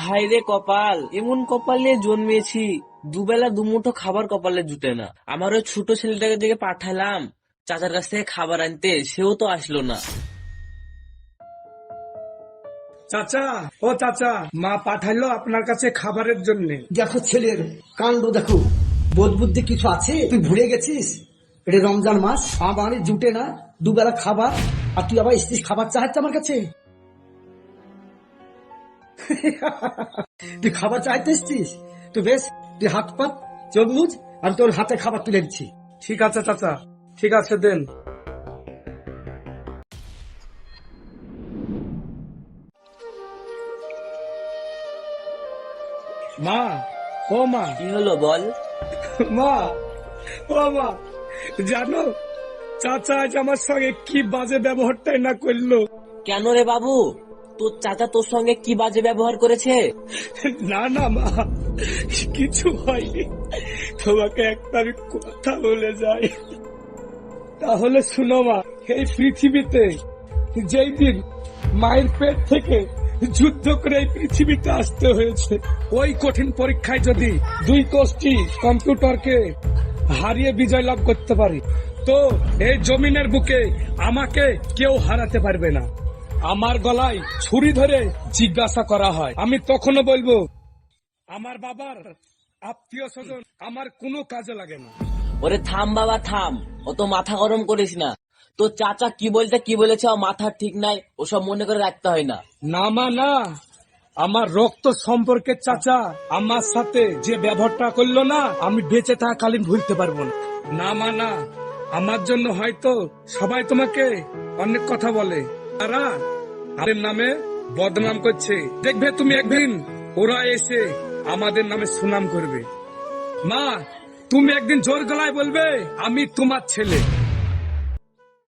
হায় রে কপাল, এমন কপালে জন্মেছি, দুবেলা দুমুঠো খাবার কপালে জুটে না। আমার ওই ছোট ছেলেটাকে দিকে পাঠালাম চাচার কাছ থেকে খাবার আনতে, সেও তো আসলো না। চাচা, ও চাচা, মা পাঠাইলো আপনার কাছে খাবারের জন্য। দেখো ছেলের কাণ্ড দেখো, বোধ বুদ্ধি কিছু আছে? তুই ভুলে গেছিস এটা রমজান মাস, আমার জুটে না দুবেলা খাবার, আর তুই আবার স্ত্রী খাবার চাইছে আমার কাছে? তুই খাবার চাইতে এসছিস? তুই বেশ, তুই হাত পাত চোখ মুজ, আমি তোর হাতে খাবার তুলে দিচ্ছি। ঠিক আছে চাচা, ঠিক আছে দেন। মা, ও মা, কি হলো বল? মা, ও মা, জানো চাচা আজ আমার সঙ্গে কি বাজে ব্যবহারটাই না করলো। কেন রে বাবু, তোর চাচা তোর সঙ্গে কি বাজে ব্যবহার করেছে? না না মা, কিছু হয়নি, তোমাকে একটা আমি কথা বলে যাই। তাহলে শুনো মা, এই পৃথিবীতে যেই দিন মায়ের পেট থেকে যুদ্ধ করে এই পৃথিবীতে আসতে হয়েছে, ওই কঠিন পরীক্ষায় যদি দুই কোষ্ঠী কম্পিউটারকে হারিয়ে বিজয় লাভ করতে পারি, তো এই জমিনের বুকে আমাকে কেউ হারাতে পারবে না। আমার গলায় ছুরি ধরে জিজ্ঞাসা করা হয়, আমি তখনও বলবো আমার বাবার আত্মীয় স্বজন আমার কোনো কাজে লাগে না। ওরে থাম বাবা থাম, অত মাথা গরম করিস না। তোর চাচা কি বলতে কি বলেছে ও মাথার ঠিক নাই, ওসব মনে করে রাখতে হয় না। না মা না, আমার রক্ত সম্পর্কের চাচা আমার সাথে যে ব্যবহারটা করলো না, আমি বেঁচে থাকাকালীন ভুলতে পারবো না। না মা না, আমার জন্য হয়তো সবাই তোমাকে অনেক কথা বলে, তারা আমাদের নামে বদনাম করছে, দেখবে তুমি একদিন ওরা এসে আমাদের নামে সুনাম করবে। মা, তুমি একদিন জোর গলায় বলবে আমি তোমার ছেলে।